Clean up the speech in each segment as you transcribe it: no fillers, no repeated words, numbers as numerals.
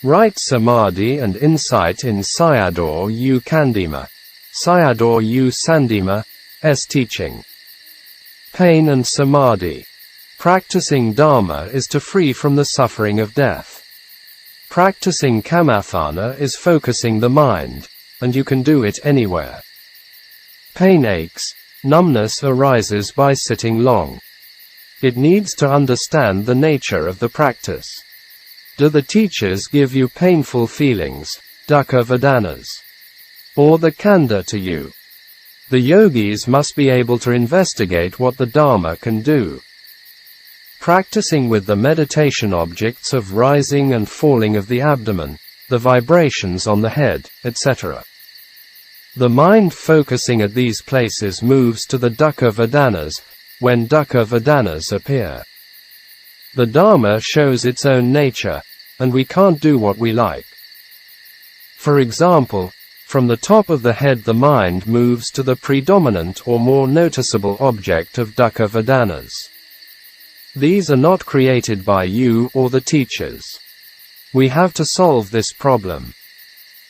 Right Samadhi and insight in Sayadaw u Candima. Sayadaw u Sandima, S teaching. Pain and Samadhi. Practicing Dhamma is to free from the suffering of death. Practicing Kamathana is focusing the mind, and you can do it anywhere. Pain aches, numbness arises by sitting long. It needs to understand the nature of the practice. Do the teachers give you painful feelings, dukkha vedanas? Or the khandha to you? The yogis must be able to investigate what the Dhamma can do. Practicing with the meditation objects of rising and falling of the abdomen, the vibrations on the head, etc. The mind focusing at these places moves to the dukkha vedanas, when dukkha vedanas appear. The Dhamma shows its own nature, and we can't do what we like. For example, from the top of the head the mind moves to the predominant or more noticeable object of dukkha vedanas. These are not created by you or the teachers. We have to solve this problem.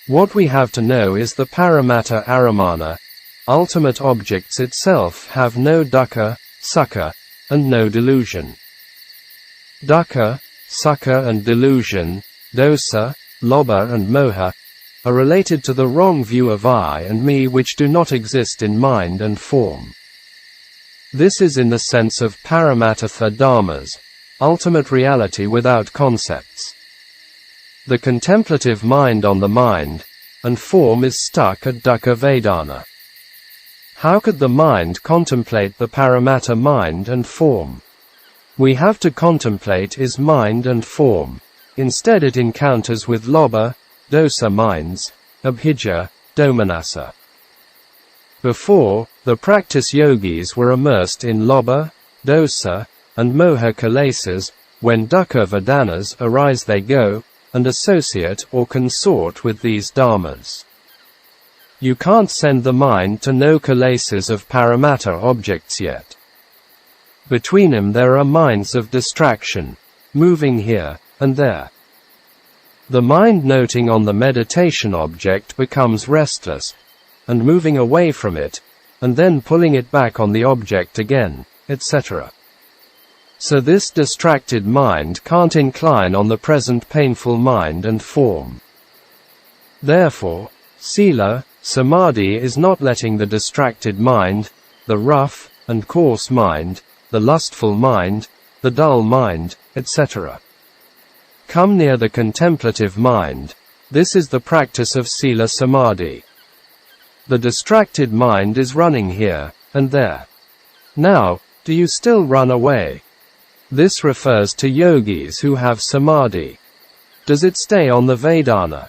What we have to know is the paramatta aramana, ultimate objects itself have no dukkha, sukha, and no delusion. Dukkha, sukha and delusion, dosa, lobha and moha, are related to the wrong view of I and me which do not exist in mind and form. This is in the sense of paramattha dharmas, ultimate reality without concepts. The contemplative mind on the mind, and form is stuck at dukkha vedana. How could the mind contemplate the paramatta mind and form? We have to contemplate is mind and form. Instead it encounters with lobha, dosa minds, abhijja, domanassa. Before, the practice yogis were immersed in lobha, dosa, and moha kilesas. When dukkha vedanas arise they go, and associate or consort with these dharmas. You can't send the mind to no kilesas of paramatta objects yet. Between them there are minds of distraction, moving here and there. The mind noting on the meditation object becomes restless, and moving away from it, and then pulling it back on the object again, etc. So this distracted mind can't incline on the present painful mind and form. Therefore, sila, samadhi is not letting the distracted mind, the rough and coarse mind, the lustful mind, the dull mind, etc. come near the contemplative mind. This is the practice of sila samadhi. The distracted mind is running here and there. Now, do you still run away? This refers to yogis who have samadhi. Does it stay on the vedana?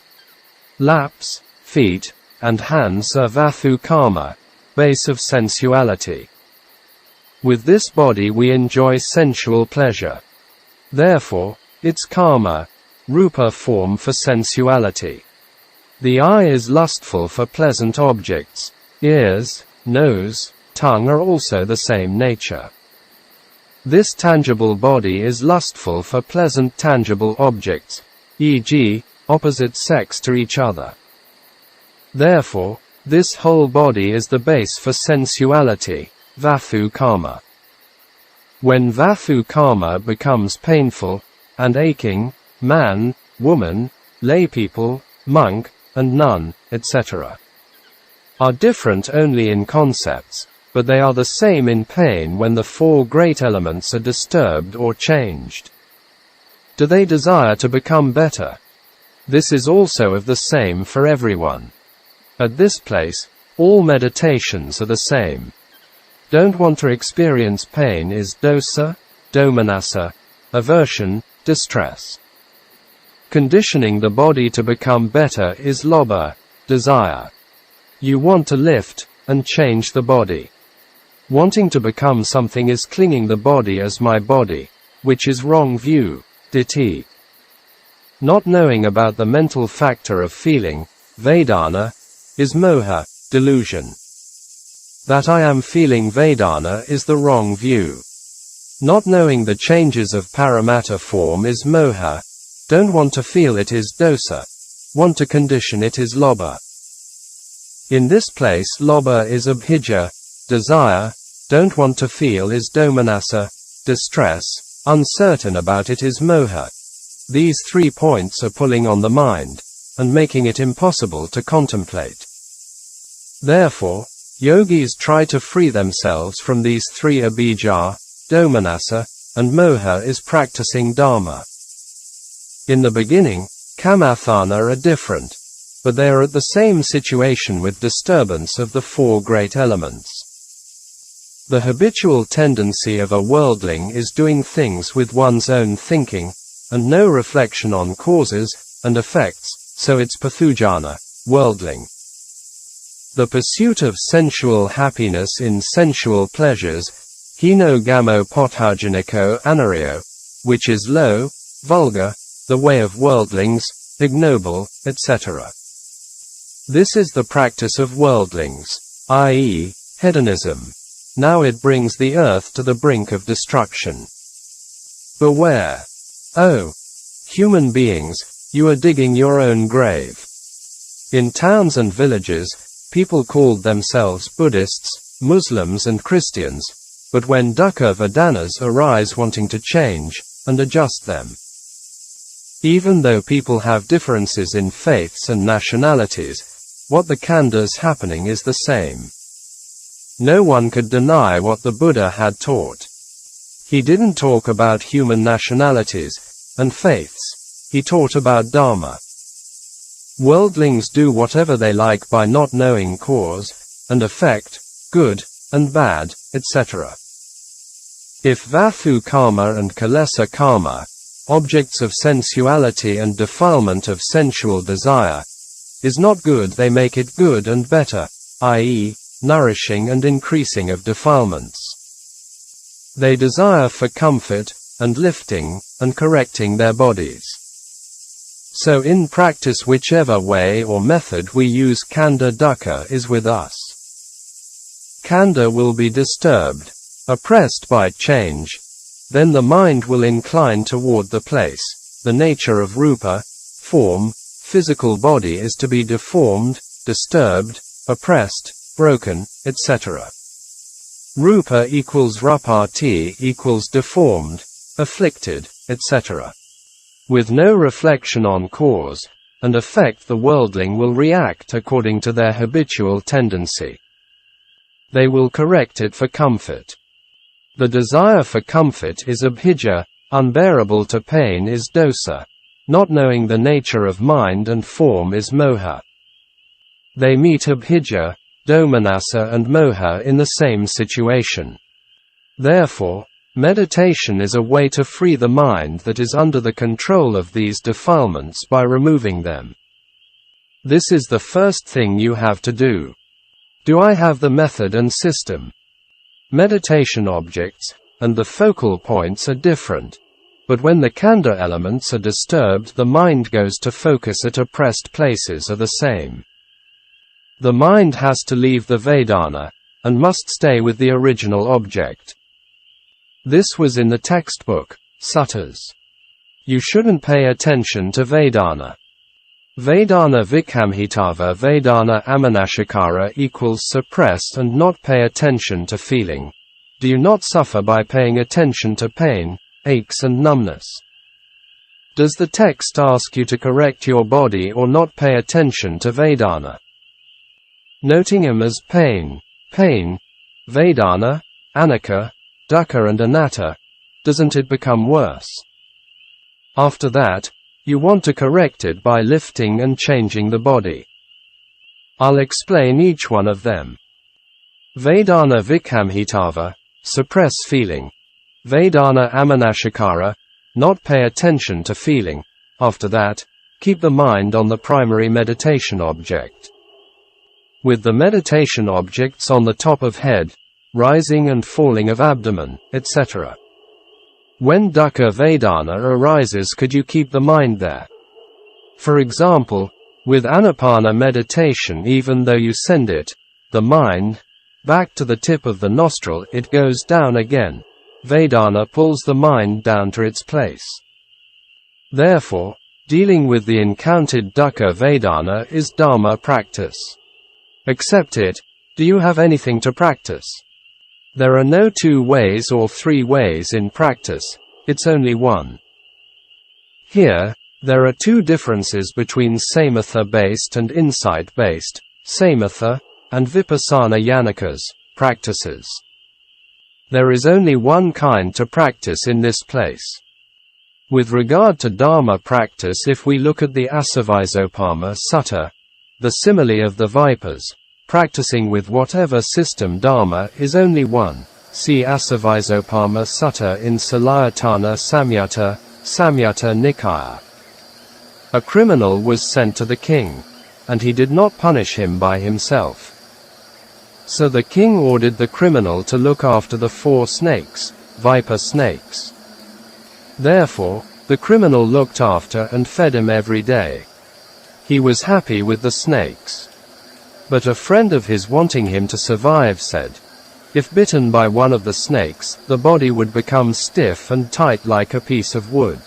Laps, feet, and hands are vathu karma, base of sensuality. With this body we enjoy sensual pleasure. Therefore, it's karma, rupa form for sensuality. The eye is lustful for pleasant objects. Ears, nose, tongue are also the same nature. This tangible body is lustful for pleasant tangible objects, e.g., opposite sex to each other. Therefore, this whole body is the base for sensuality, vathu karma. When vathu karma becomes painful and aching, man, woman, laypeople, monk, and nun, etc. are different only in concepts, but they are the same in pain when the four great elements are disturbed or changed. Do they desire to become better? This is also of the same for everyone. At this place, all meditations are the same. Don't want to experience pain is dosa, domanassa, aversion, distress. Conditioning the body to become better is lobha, desire. You want to lift and change the body. Wanting to become something is clinging the body as my body, which is wrong view, ditthi. Not knowing about the mental factor of feeling, vedana, is moha, delusion. That I am feeling vedana is the wrong view. Not knowing the changes of paramatta form is moha, don't want to feel it is dosa. Want to condition it is lobha. In this place lobha is abhijja, desire, don't want to feel is domanassa, distress, uncertain about it is moha. These 3 points are pulling on the mind, and making it impossible to contemplate. Therefore, yogis try to free themselves from these 3 abhijja, domanassa, and moha is practicing Dhamma. In the beginning, kamathana are different, but they are at the same situation with disturbance of the 4 great elements. The habitual tendency of a worldling is doing things with one's own thinking, and no reflection on causes and effects, so it's pathujana, worldling. The pursuit of sensual happiness in sensual pleasures, hino gamo pothajaniko anario, which is low, vulgar, the way of worldlings, ignoble, etc. This is the practice of worldlings, i.e., hedonism. Now it brings the earth to the brink of destruction. Beware. Oh, human beings, you are digging your own grave. In towns and villages, people called themselves Buddhists, Muslims and Christians, but when dukkha vedanas arise wanting to change and adjust them. Even though people have differences in faiths and nationalities, what the khandha's happening is the same. No one could deny what the Buddha had taught. He didn't talk about human nationalities and faiths. He taught about Dhamma. Worldlings do whatever they like by not knowing cause and effect, good and bad, etc. If vathu karma and kilesa karma, objects of sensuality and defilement of sensual desire, is not good, they make it good and better, i.e., nourishing and increasing of defilements. They desire for comfort and lifting and correcting their bodies. So in practice whichever way or method we use, khandha dukkha is with us. Khandha will be disturbed, oppressed by change, then the mind will incline toward the place. The nature of rupa, form, physical body is to be deformed, disturbed, oppressed, broken, etc. Rupa equals rapati equals deformed, afflicted, etc. With no reflection on cause and effect, the worldling will react according to their habitual tendency. They will correct it for comfort. The desire for comfort is abhijja, unbearable to pain is dosa. Not knowing the nature of mind and form is moha. They meet abhijja, domanassa and moha in the same situation. Therefore, meditation is a way to free the mind that is under the control of these defilements by removing them. This is the first thing you have to do. Do I have the method and system? Meditation objects and the focal points are different, but when the khandha elements are disturbed, the mind goes to focus at oppressed places are the same. The mind has to leave the Vedana, and must stay with the original object. This was in the textbook, Suttas. You shouldn't pay attention to Vedana. Vedana vikhamhitava Vedana amanashikara equals suppress and not pay attention to feeling. Do you not suffer by paying attention to pain, aches and numbness? Does the text ask you to correct your body or not pay attention to Vedana? Noting him as pain, Vedana, Anicca, Dukkha and Anatta, doesn't it become worse? After that, you want to correct it by lifting and changing the body. I'll explain each one of them. Vedana vikhamhitava, suppress feeling. Vedana amanashikara, not pay attention to feeling. After that, keep the mind on the primary meditation object. With the meditation objects on the top of head, rising and falling of abdomen, etc. When dukkha vedana arises, could you keep the mind there? For example, with anapana meditation, even though you send it, the mind, back to the tip of the nostril, it goes down again. Vedana pulls the mind down to its place. Therefore, Dealing with the encountered dukkha vedana is Dhamma practice. Accept it. Do you have anything to practice? There are no 2 ways or 3 ways in practice, it's only one. Here, there are 2 differences between samatha-based and insight-based, samatha, and vipassana yanikas, practices. There is only one kind to practice in this place. With regard to Dhamma practice, if we look at the Asavizopama Sutta, the simile of the vipers, practicing with whatever system Dhamma is only one. See Asavizopama Sutta in Salayatana Samyutta Nikaya. A criminal was sent to the king, and he did not punish him by himself. So the king ordered the criminal to look after the 4 snakes, viper snakes. Therefore, the criminal looked after and fed him every day. He was happy with the snakes. But a friend of his, wanting him to survive, said, if bitten by one of the snakes, the body would become stiff and tight like a piece of wood.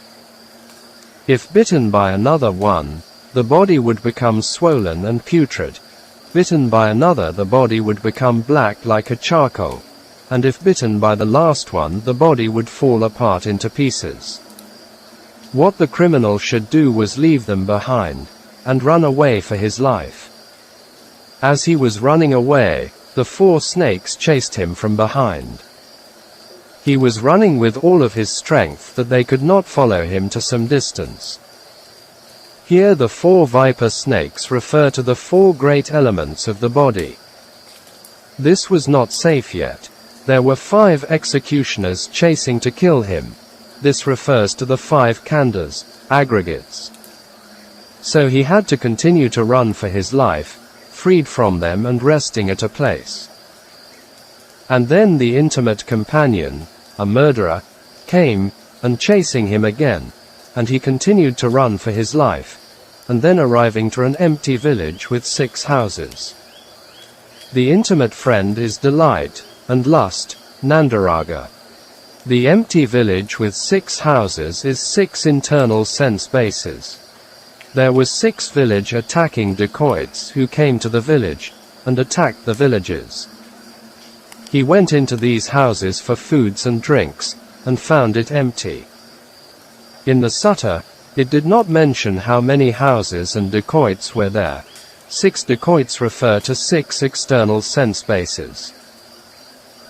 If bitten by another one, the body would become swollen and putrid. Bitten by another, the body would become black like a charcoal. And if bitten by the last one, the body would fall apart into pieces. What the criminal should do was leave them behind, and run away for his life. As he was running away, the 4 snakes chased him from behind. He was running with all of his strength that they could not follow him to some distance. Here the 4 viper snakes refer to the 4 great elements of the body. This was not safe yet. There were 5 executioners chasing to kill him. This refers to the 5 khandhas, aggregates. So he had to continue to run for his life, freed from them and resting at a place. And then the intimate companion, a murderer, came, and chasing him again, and he continued to run for his life, and then arriving to an empty village with 6 houses. The intimate friend is delight, and lust, nandaraga. The empty village with 6 houses is 6 internal sense bases. There were 6 village attacking dacoits who came to the village, and attacked the villages. He went into these houses for foods and drinks, and found it empty. In the sutta, it did not mention how many houses and dacoits were there. 6 dacoits refer to 6 external sense bases.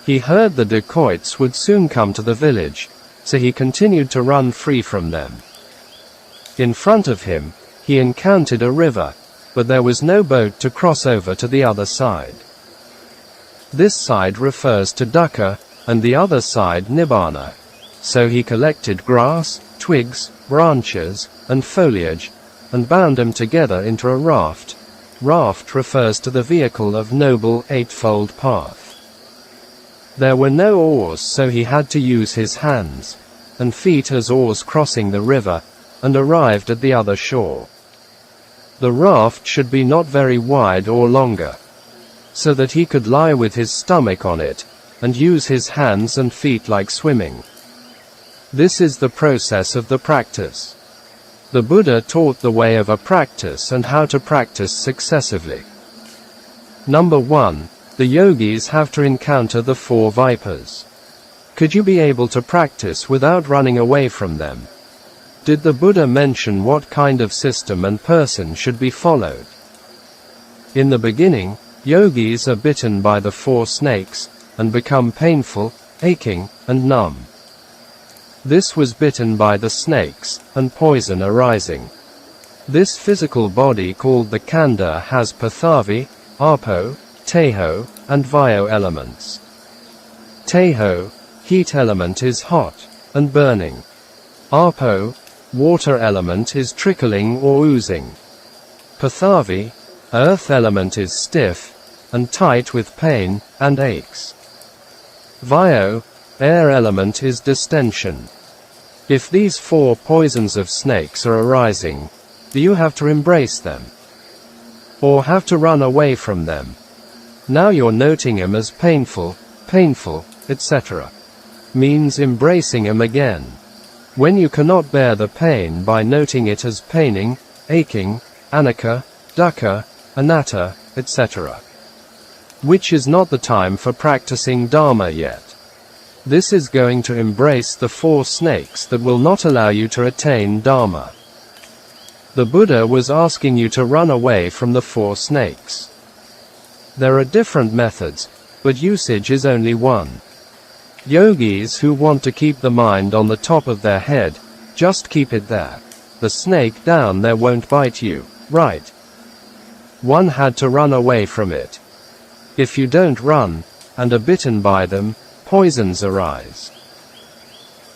He heard the dacoits would soon come to the village, so he continued to run free from them. In front of him, he encountered a river, but there was no boat to cross over to the other side. This side refers to dukkha, and the other side nibbana. So he collected grass, twigs, branches, and foliage, and bound them together into a raft. Raft refers to the vehicle of noble eightfold path. There were no oars, so he had to use his hands and feet as oars crossing the river, and arrived at the other shore. The raft should be not very wide or longer, so that he could lie with his stomach on it, and use his hands and feet like swimming. This is the process of the practice. The Buddha taught the way of a practice and how to practice successively. Number 1. The yogis have to encounter the 4 vipers. Could you be able to practice without running away from them? Did the Buddha mention what kind of system and person should be followed? In the beginning, yogis are bitten by the 4 snakes, and become painful, aching, and numb. This was bitten by the snakes, and poison arising. This physical body called the khandha has pathavi, apo, teho, and vayo elements. Teho, heat element, is hot, and burning. Apo, water element, is trickling or oozing. Pathavi, earth element, is stiff, and tight with pain, and aches. Vayo, air element, is distension. If these 4 poisons of snakes are arising, do you have to embrace them? Or have to run away from them? Now you're noting them as painful, etc. Means embracing them again. When you cannot bear the pain by noting it as paining, aching, anicca, dukkha, anatta, etc. Which is not the time for practicing Dhamma yet. This is going to embrace the 4 snakes that will not allow you to attain Dhamma. The Buddha was asking you to run away from the 4 snakes. There are different methods, but usage is only one. Yogis who want to keep the mind on the top of their head, just keep it there. The snake down there won't bite you, right? One had to run away from it. If you don't run, and are bitten by them, poisons arise.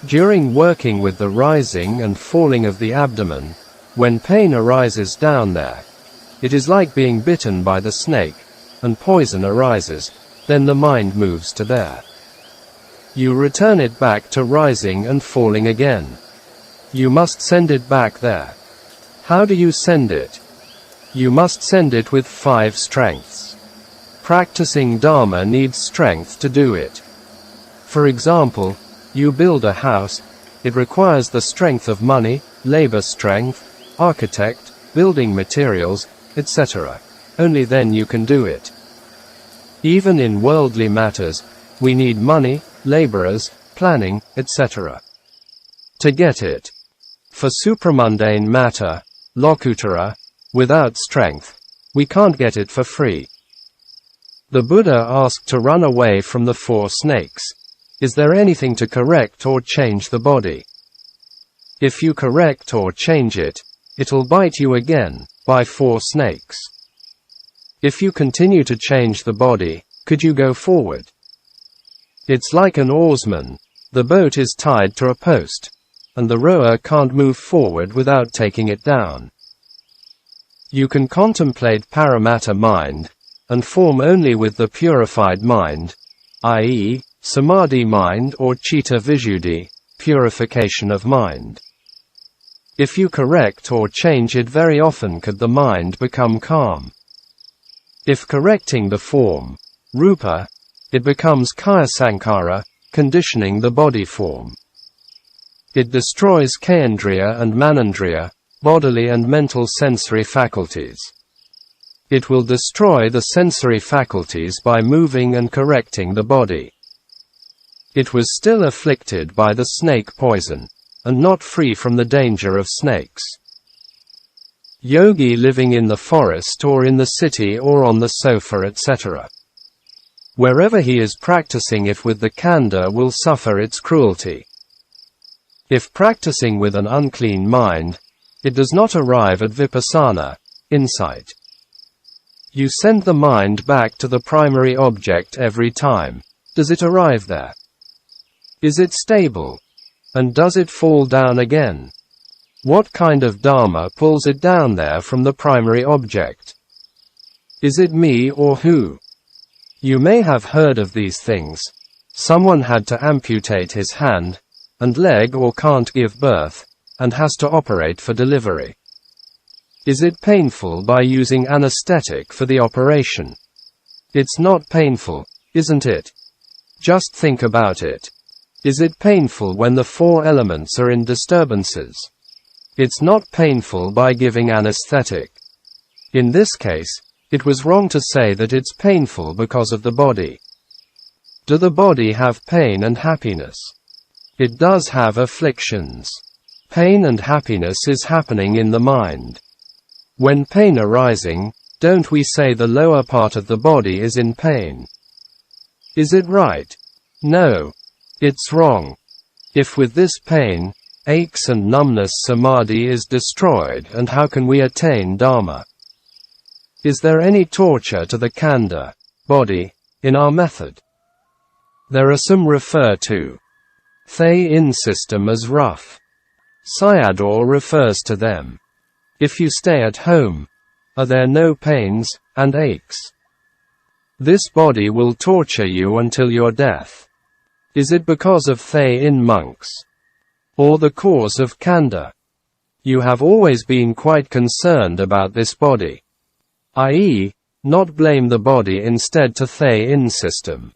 During working with the rising and falling of the abdomen, when pain arises down there, it is like being bitten by the snake, and poison arises, then the mind moves to there. You return it back to rising and falling again. You must send it back there. How do you send it? You must send it with 5 strengths. Practicing Dhamma needs strength to do it. For example, you build a house, it requires the strength of money, labor strength, architect, building materials, etc. Only then you can do it. Even in worldly matters, we need money, laborers, planning, etc. to get it. For supramundane matter, lokuttara, without strength, we can't get it for free. The Buddha asked to run away from the 4 snakes. Is there anything to correct or change the body? If you correct or change it, it'll bite you again, by 4 snakes. If you continue to change the body, could you go forward? It's like an oarsman. The boat is tied to a post, and the rower can't move forward without taking it down. You can contemplate paramatta mind, and form only with the purified mind, i.e., Samādhi mind or Citta Visuddhi, purification of mind. If you correct or change it very often could the mind become calm. If correcting the form, rupa, it becomes kaya sankhara, conditioning the body form. It destroys kayendriya and manandriya, bodily and mental sensory faculties. It will destroy the sensory faculties by moving and correcting the body. It was still afflicted by the snake poison, and not free from the danger of snakes. Yogi living in the forest or in the city or on the sofa, etc. Wherever he is practicing it with the khandha will suffer its cruelty. If practicing with an unclean mind, it does not arrive at vipassana, insight. You send the mind back to the primary object every time. Does it arrive there? Is it stable? And does it fall down again? What kind of Dhamma pulls it down there from the primary object? Is it me or who? You may have heard of these things. Someone had to amputate his hand and leg or can't give birth, and has to operate for delivery. Is it painful by using anesthetic for the operation? It's not painful, isn't it? Just think about it. Is it painful when the 4 elements are in disturbances? It's not painful by giving anesthetic. In this case, it was wrong to say that it's painful because of the body. Do the body have pain and happiness? It does have afflictions. Pain and happiness is happening in the mind. When pain arising, don't we say the lower part of the body is in pain? Is it right? No. It's wrong. If with this pain, aches and numbness Samādhi is destroyed, and how can we attain Dhamma? Is there any torture to the khandha, body, in our method? There are some refer to Thay-in system as rough. Sayadaw refers to them. If you stay at home, are there no pains and aches? This body will torture you until your death. Is it because of Thay-in monks? Or the cause of khandha? You have always been quite concerned about this body. I.e., not blame the body instead to Thay-in system.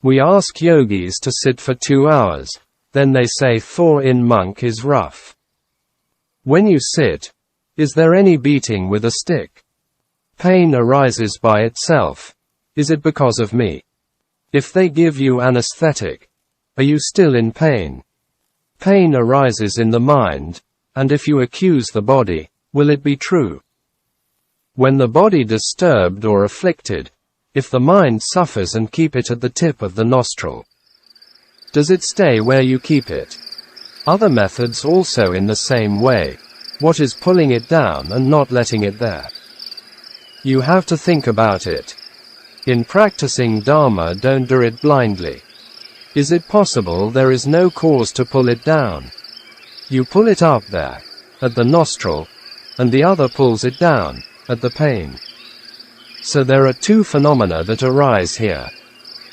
We ask yogis to sit for 2 hours, then they say Thor-in monk is rough. When you sit, is there any beating with a stick? Pain arises by itself. Is it because of me? If they give you anesthetic, are you still in pain? Pain arises in the mind, and if you accuse the body, will it be true? When the body disturbed or afflicted, if the mind suffers and keep it at the tip of the nostril, does it stay where you keep it? Other methods also in the same way. What is pulling it down and not letting it there? You have to think about it. In practicing Dhamma, don't do it blindly. Is it possible there is no cause to pull it down? You pull it up there, at the nostril, and the other pulls it down, at the pain. So there are two phenomena that arise here.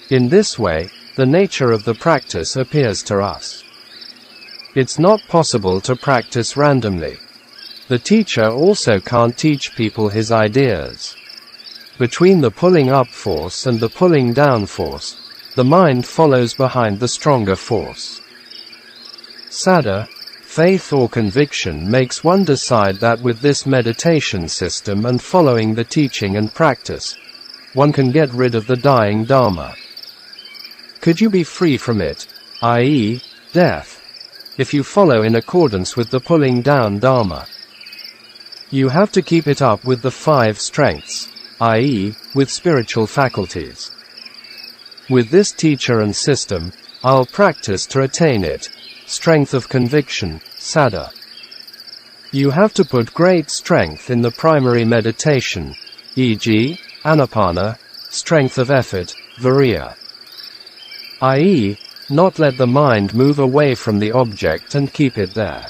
In this way, the nature of the practice appears to us. It's not possible to practice randomly. The teacher also can't teach people his ideas. Between the pulling up force and the pulling down force, the mind follows behind the stronger force. Saddha, faith or conviction makes one decide that with this meditation system and following the teaching and practice, one can get rid of the dying Dharma. Could you be free from it, i.e., death, if you follow in accordance with the pulling down Dharma? You have to keep it up with the 5 strengths, i.e., with spiritual faculties. With this teacher and system, I'll practice to attain it. Strength of conviction, saddha. You have to put great strength in the primary meditation, e.g., anapana, strength of effort, viriya. i.e., not let the mind move away from the object and keep it there.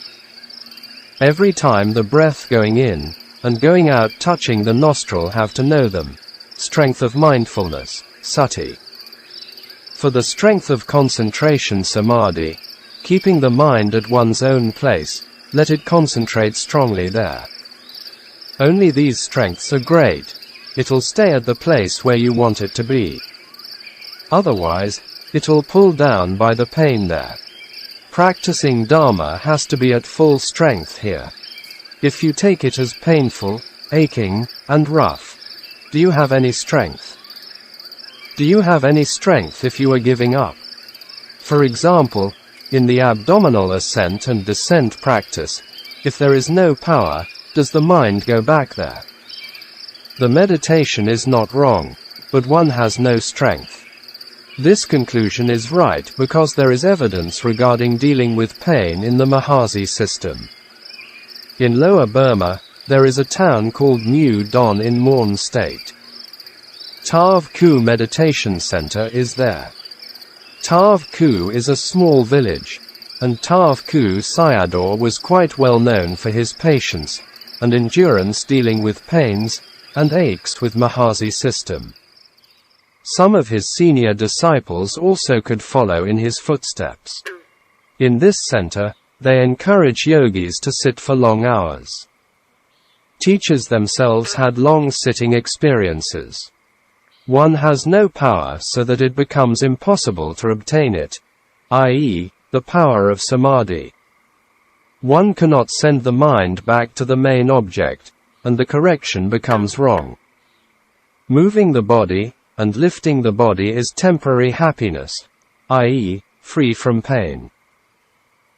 Every time the breath going in and going out touching the nostril have to know them. Strength of mindfulness, sati. For the strength of concentration, Samādhi, keeping the mind at one's own place, let it concentrate strongly there. Only these strengths are great. It'll stay at the place where you want it to be. Otherwise, it'll pull down by the pain there. Practicing Dhamma has to be at full strength here. If you take it as painful, aching, and rough, do you have any strength? Do you have any strength if you are giving up? For example, in the abdominal ascent and descent practice, if there is no power, does the mind go back there? The meditation is not wrong, but one has no strength. This conclusion is right because there is evidence regarding dealing with pain in the Mahasi system. In Lower Burma, there is a town called New Don in Morn State. Tav Ku Meditation Center is there. Tav Ku is a small village, and Tav Ku Sayadaw was quite well known for his patience and endurance dealing with pains and aches with Mahasi system. Some of his senior disciples also could follow in his footsteps. In this center, they encourage yogis to sit for long hours. Teachers themselves had long sitting experiences. One has no power so that it becomes impossible to obtain it, i.e., the power of Samādhi. One cannot send the mind back to the main object, and the correction becomes wrong. Moving the body and lifting the body is temporary happiness, i.e., free from pain.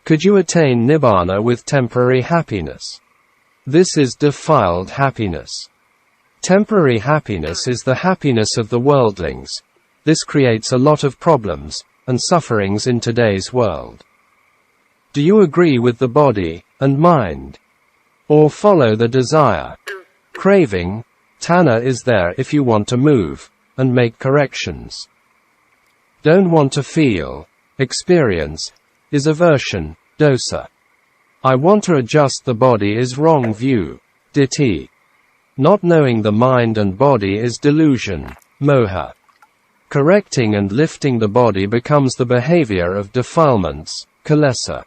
Could you attain Nibbana with temporary happiness? This is defiled happiness. Temporary happiness is the happiness of the worldlings. This creates a lot of problems and sufferings in today's world. Do you agree with the body and mind? Or follow the desire? Craving, tanha is there if you want to move and make corrections. Don't want to feel, experience, is aversion, dosa. I want to adjust the body is wrong view, ditthi. Not knowing the mind and body is delusion, moha. Correcting and lifting the body becomes the behavior of defilements, kilesa.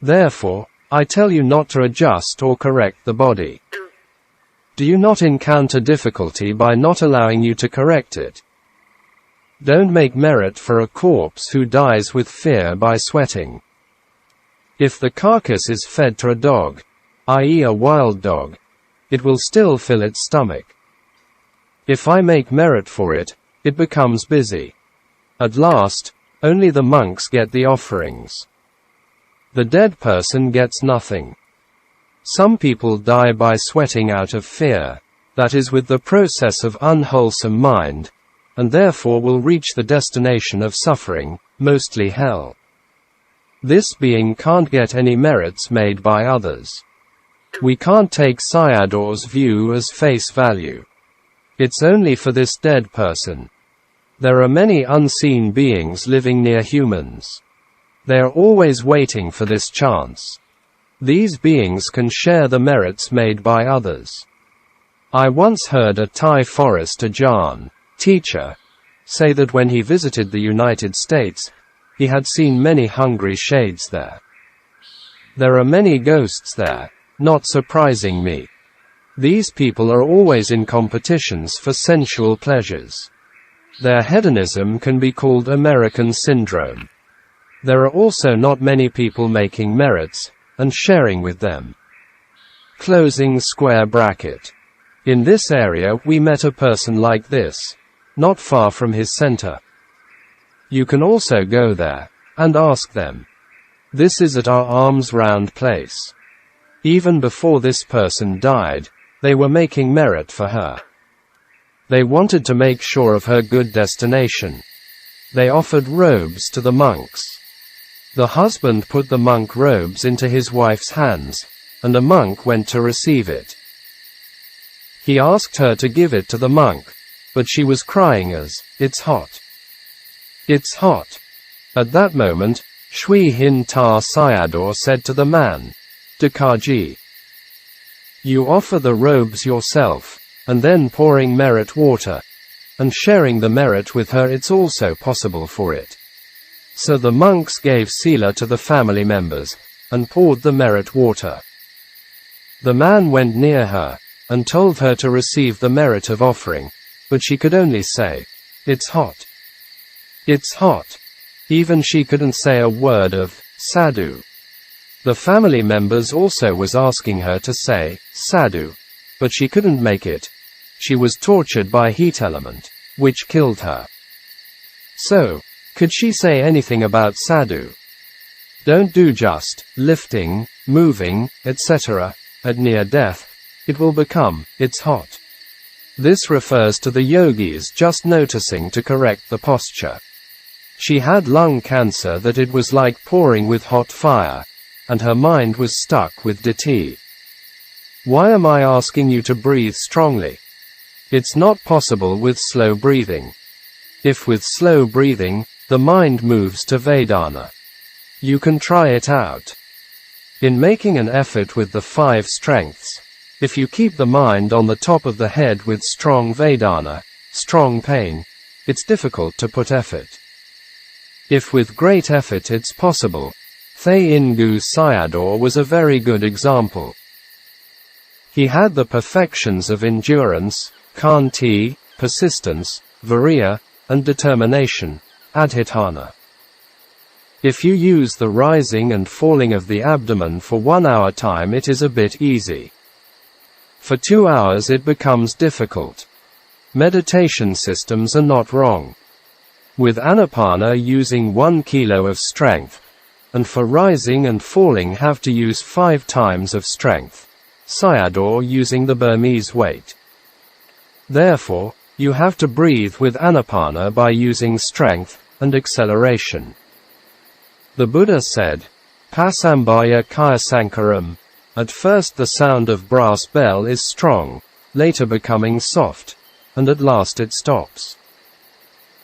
Therefore, I tell you not to adjust or correct the body. Do you not encounter difficulty by not allowing you to correct it? Don't make merit for a corpse who dies with fear by sweating. If the carcass is fed to a dog, i.e. a wild dog, it will still fill its stomach. If I make merit for it, it becomes busy. At last, only the monks get the offerings. The dead person gets nothing. Some people die by sweating out of fear, that is with the process of unwholesome mind, and therefore will reach the destination of suffering, mostly hell. This being can't get any merits made by others. We can't take Sayadaw's view as face value. It's only for this dead person. There are many unseen beings living near humans. They are always waiting for this chance. These beings can share the merits made by others. I once heard a Thai forest Ajahn, teacher, say that when he visited the United States, he had seen many hungry shades there. There are many ghosts there, not surprising me. These people are always in competitions for sensual pleasures. Their hedonism can be called American syndrome. There are also not many people making merits, and sharing with them. Closing square bracket. In this area we met a person like this, not far from his center. You can also go there, and ask them. This is at our arms round place. Even before this person died, they were making merit for her. They wanted to make sure of her good destination. They offered robes to the monks. The husband put the monk robes into his wife's hands, and a monk went to receive it. He asked her to give it to the monk, but she was crying as, "It's hot. It's hot." At that moment, Shui Hin Ta Sayadaw said to the man, "Dakaji, you offer the robes yourself, and then pouring merit water, and sharing the merit with her, it's also possible for it." So the monks gave sila to the family members, and poured the merit water. The man went near her, and told her to receive the merit of offering, but she could only say, "It's hot. It's hot." Even she couldn't say a word of sadhu. The family members also was asking her to say sadhu, but she couldn't make it. She was tortured by heat element, which killed her. So, could she say anything about sadhu? Don't do just lifting, moving, etc. At near death. It will become, "It's hot." This refers to the yogis just noticing to correct the posture. She had lung cancer that it was like pouring with hot fire, and her mind was stuck with ditthi. Why am I asking you to breathe strongly? It's not possible with slow breathing. If with slow breathing, the mind moves to Vedana. You can try it out. In making an effort with the 5 strengths, if you keep the mind on the top of the head with strong Vedana, strong pain, it's difficult to put effort. If with great effort it's possible, Thay Ingu Sayadaw was a very good example. He had the perfections of endurance, khanti, persistence, virya, and determination, adhitthana. If you use the rising and falling of the abdomen for 1 hour time, it is a bit easy. For 2 hours it becomes difficult. Meditation systems are not wrong. With anapana using 1 kilo of strength, and for rising and falling have to use 5 times of strength. Sayadaw using the Burmese weight. Therefore, you have to breathe with anapana by using strength and acceleration. The Buddha said, Pasambaya kaya sankaram. At first the sound of brass bell is strong, later becoming soft, and at last it stops.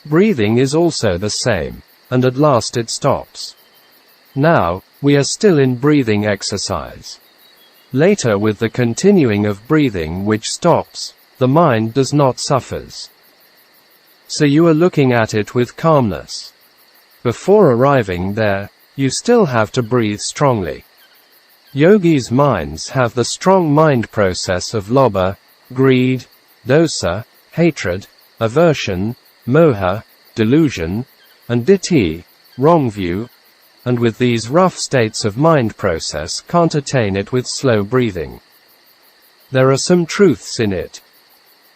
Breathing is also the same, and at last it stops. Now, we are still in breathing exercise. Later with the continuing of breathing which stops, the mind does not suffers. So you are looking at it with calmness. Before arriving there, you still have to breathe strongly. Yogis' minds have the strong mind process of lobha, greed, dosa, hatred, aversion, moha, delusion, and ditthi, wrong view, and with these rough states of mind process can't attain it with slow breathing. There are some truths in it.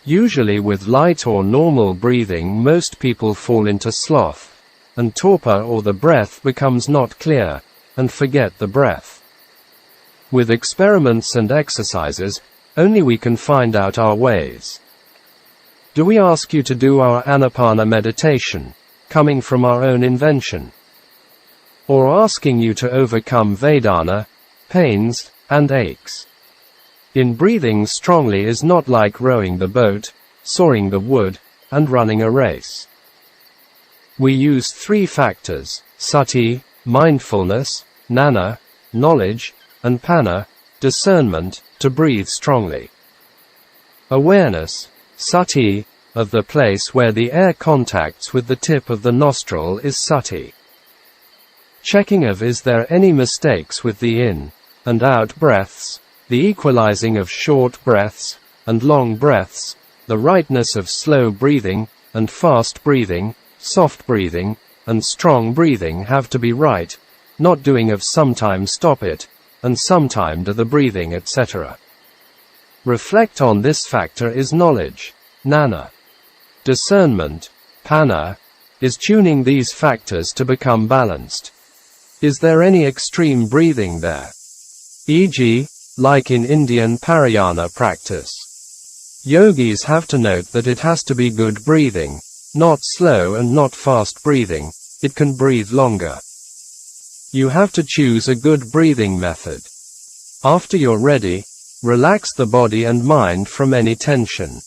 Usually with light or normal breathing most people fall into sloth, and torpor, or the breath becomes not clear, and forget the breath. With experiments and exercises, only we can find out our ways. Do we ask you to do our Anapana meditation, coming from our own invention? Or asking you to overcome Vedana, pains, and aches? In breathing strongly is not like rowing the boat, sawing the wood, and running a race. We use 3 factors, sati, mindfulness, gnana, knowledge, and panna, discernment, to breathe strongly. Awareness, sati, of the place where the air contacts with the tip of the nostril is sati. Checking of is there any mistakes with the in and out breaths, the equalizing of short breaths and long breaths, the rightness of slow breathing and fast breathing, soft breathing and strong breathing have to be right, not doing of sometime stop it, and sometime do the breathing, etc. Reflect on this factor is knowledge, gnana. Discernment, panna, is tuning these factors to become balanced. Is there any extreme breathing there? E.g., like in Indian Parayana practice. Yogis have to note that it has to be good breathing, not slow and not fast breathing, it can breathe longer. You have to choose a good breathing method. After you're ready, relax the body and mind from any tension.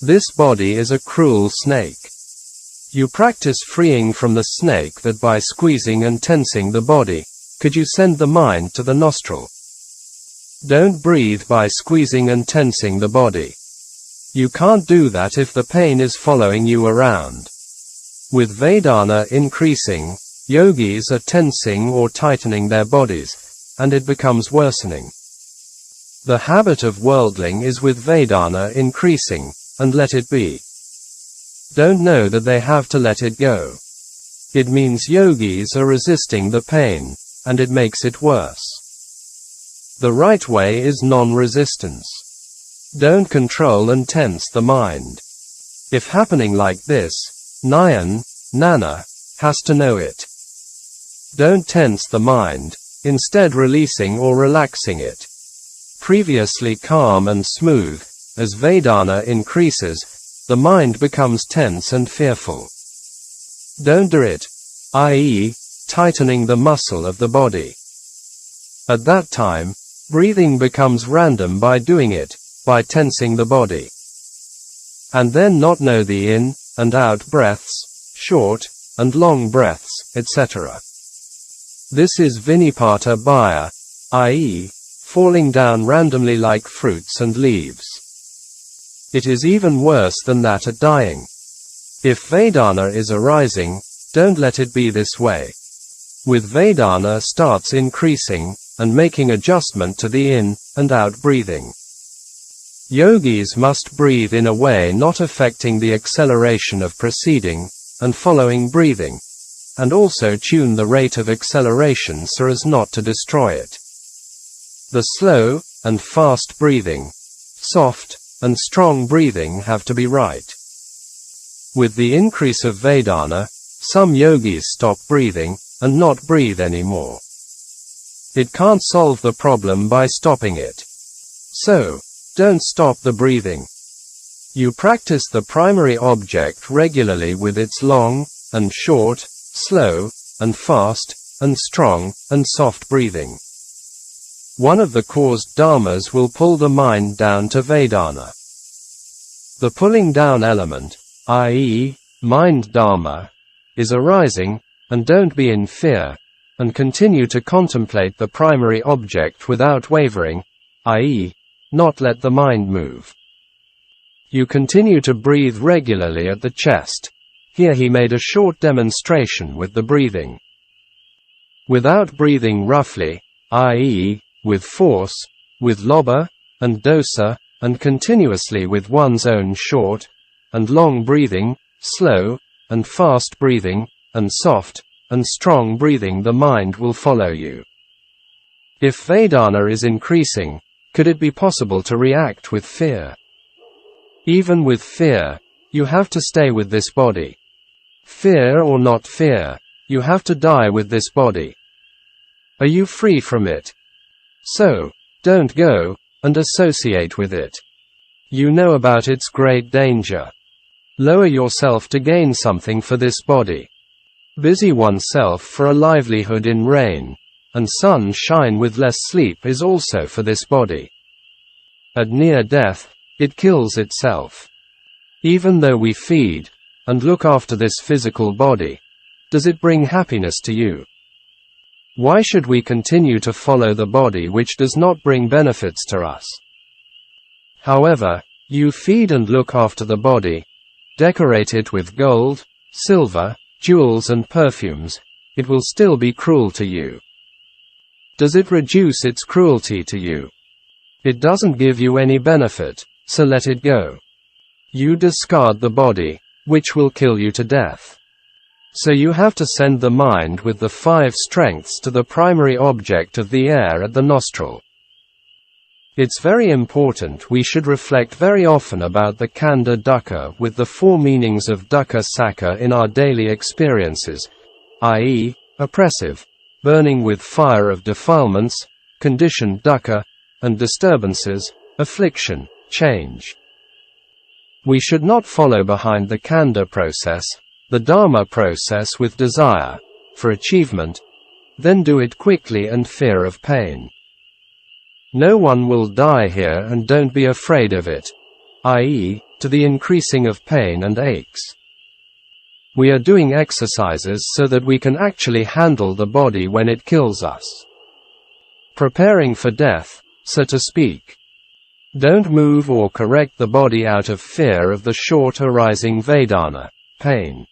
This body is a cruel snake. You practice freeing from the snake that by squeezing and tensing the body, could you send the mind to the nostril. Don't breathe by squeezing and tensing the body. You can't do that if the pain is following you around. With Vedana increasing, yogis are tensing or tightening their bodies, and it becomes worsening. The habit of worldling is with Vedana increasing, and let it be. Don't know that they have to let it go. It means yogis are resisting the pain, and it makes it worse. The right way is non-resistance. Don't control and tense the mind. If happening like this, gnana, has to know it. Don't tense the mind, instead releasing or relaxing it. Previously calm and smooth, as Vedana increases, the mind becomes tense and fearful. Don't do it, i.e., tightening the muscle of the body. At that time, breathing becomes random by doing it, by tensing the body. And then not know the in and out breaths, short and long breaths, etc. This is vinipata bhaya, i.e., falling down randomly like fruits and leaves. It is even worse than that at dying. If Vedana is arising, don't let it be this way. With Vedana starts increasing, and making adjustment to the in and out breathing. Yogis must breathe in a way not affecting the acceleration of preceding and following breathing, and also tune the rate of acceleration so as not to destroy it. The slow and fast breathing, soft and strong breathing have to be right. With the increase of Vedana, some yogis stop breathing and not breathe anymore. It can't solve the problem by stopping it. So, don't stop the breathing. You practice the primary object regularly with its long and short, slow and fast and strong and soft breathing. One of the caused dharmas will pull the mind down to Vedana. The pulling down element, i.e., mind dharma, is arising, and don't be in fear, and continue to contemplate the primary object without wavering, i.e., not let the mind move. You continue to breathe regularly at the chest. Here he made a short demonstration with the breathing. Without breathing roughly, i.e., with force, with lobha, and dosa, and continuously with one's own short and long breathing, slow, and fast breathing, and soft, and strong breathing, the mind will follow you. If Vedana is increasing, could it be possible to react with fear? Even with fear, you have to stay with this body. Fear or not fear, you have to die with this body. Are you free from it? So, don't go and associate with it. You know about its great danger. Lower yourself to gain something for this body. Busy oneself for a livelihood in rain and sun shine with less sleep is also for this body. At near death, it kills itself. Even though we feed and look after this physical body, does it bring happiness to you? Why should we continue to follow the body which does not bring benefits to us? However, you feed and look after the body, decorate it with gold, silver, jewels and perfumes, it will still be cruel to you. Does it reduce its cruelty to you? It doesn't give you any benefit, so let it go. You discard the body, which will kill you to death. So you have to send the mind with the 5 strengths to the primary object of the air at the nostril. It's very important we should reflect very often about the khandha dukkha with the 4 meanings of dukkha sakha in our daily experiences, i.e., oppressive, burning with fire of defilements, conditioned dukkha, and disturbances, affliction, change. We should not follow behind the khandha process, the Dhamma process with desire for achievement, then do it quickly and fear of pain. No one will die here and don't be afraid of it, i.e., to the increasing of pain and aches. We are doing exercises so that we can actually handle the body when it kills us. Preparing for death, so to speak. Don't move or correct the body out of fear of the short arising Vedana, pain.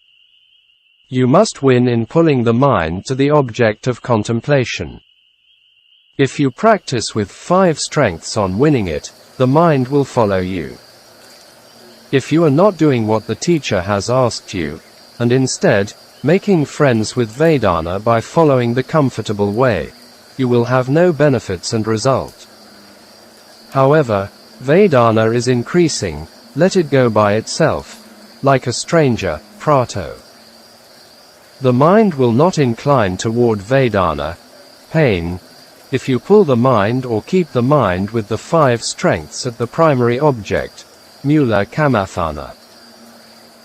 You must win in pulling the mind to the object of contemplation. If you practice with 5 strengths on winning it, the mind will follow you. If you are not doing what the teacher has asked you, and instead, making friends with Vedana by following the comfortable way, you will have no benefits and result. However, Vedana is increasing, let it go by itself, like a stranger, prato. The mind will not incline toward Vedana, pain, if you pull the mind or keep the mind with the 5 strengths at the primary object, mula kamathana.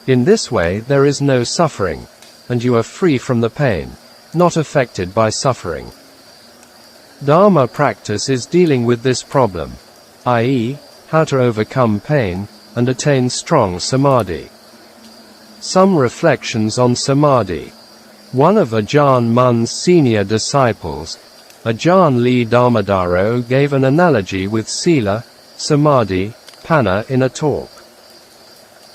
In this way there is no suffering, and you are free from the pain, not affected by suffering. Dharma practice is dealing with this problem, i.e., how to overcome pain, and attain strong samadhi. Some reflections on samadhi. One of Ajahn Mun's senior disciples, Ajahn Lee Dharmadharo, gave an analogy with sila, samadhi, panna in a talk.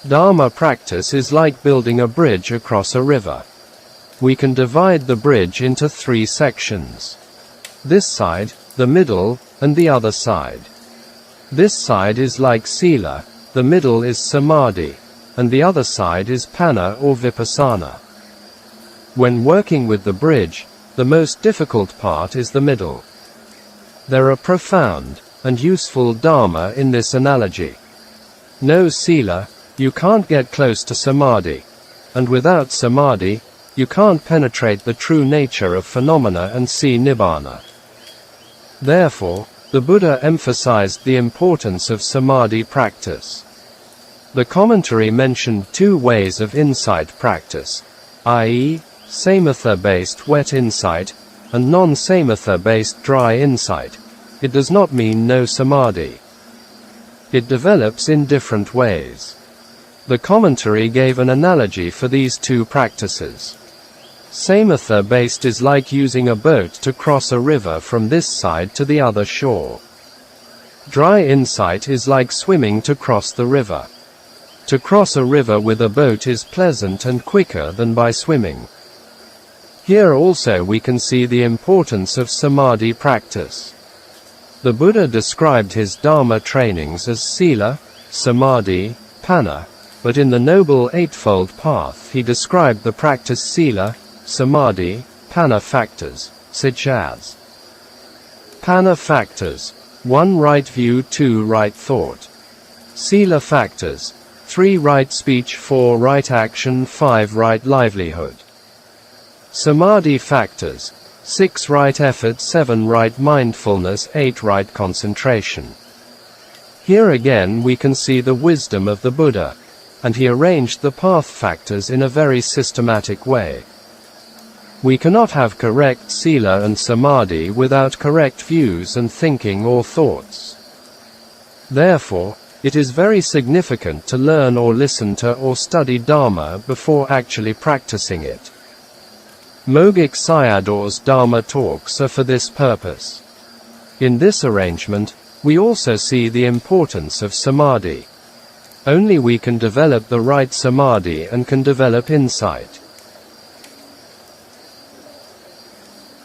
Dharma practice is like building a bridge across a river. We can divide the bridge into 3 sections. This side, the middle, and the other side. This side is like sila, the middle is samadhi, and the other side is panna or vipassana. When working with the bridge, the most difficult part is the middle. There are profound and useful dharma in this analogy. No sila, you can't get close to samadhi, and without samadhi, you can't penetrate the true nature of phenomena and see nibbana. Therefore, the Buddha emphasized the importance of samadhi practice. The commentary mentioned 2 ways of insight practice, i.e., samatha-based wet insight, and non-samatha-based dry insight. It does not mean no samadhi. It develops in different ways. The commentary gave an analogy for these 2 practices. Samatha-based is like using a boat to cross a river from this side to the other shore. Dry insight is like swimming to cross the river. To cross a river with a boat is pleasant and quicker than by swimming. Here also we can see the importance of samadhi practice. The Buddha described his Dharma trainings as sila, samadhi, panna, but in the Noble Eightfold Path he described the practice Sila, Samadhi, Panna factors, such as Panna factors: 1 right view, 2 right thought. Sila factors: 3 right speech, 4 right action, 5 right livelihood. Samadhi factors: 6 right effort, 7 right mindfulness, 8 right concentration. Here again we can see the wisdom of the Buddha, and he arranged the path factors in a very systematic way. We cannot have correct Sila and Samadhi without correct views and thinking or thoughts. Therefore, it is very significant to learn or listen to or study Dhamma before actually practicing it. Mogik Sayadaw's Dhamma talks are for this purpose. In this arrangement, we also see the importance of Samadhi. Only we can develop the right Samadhi and can develop insight.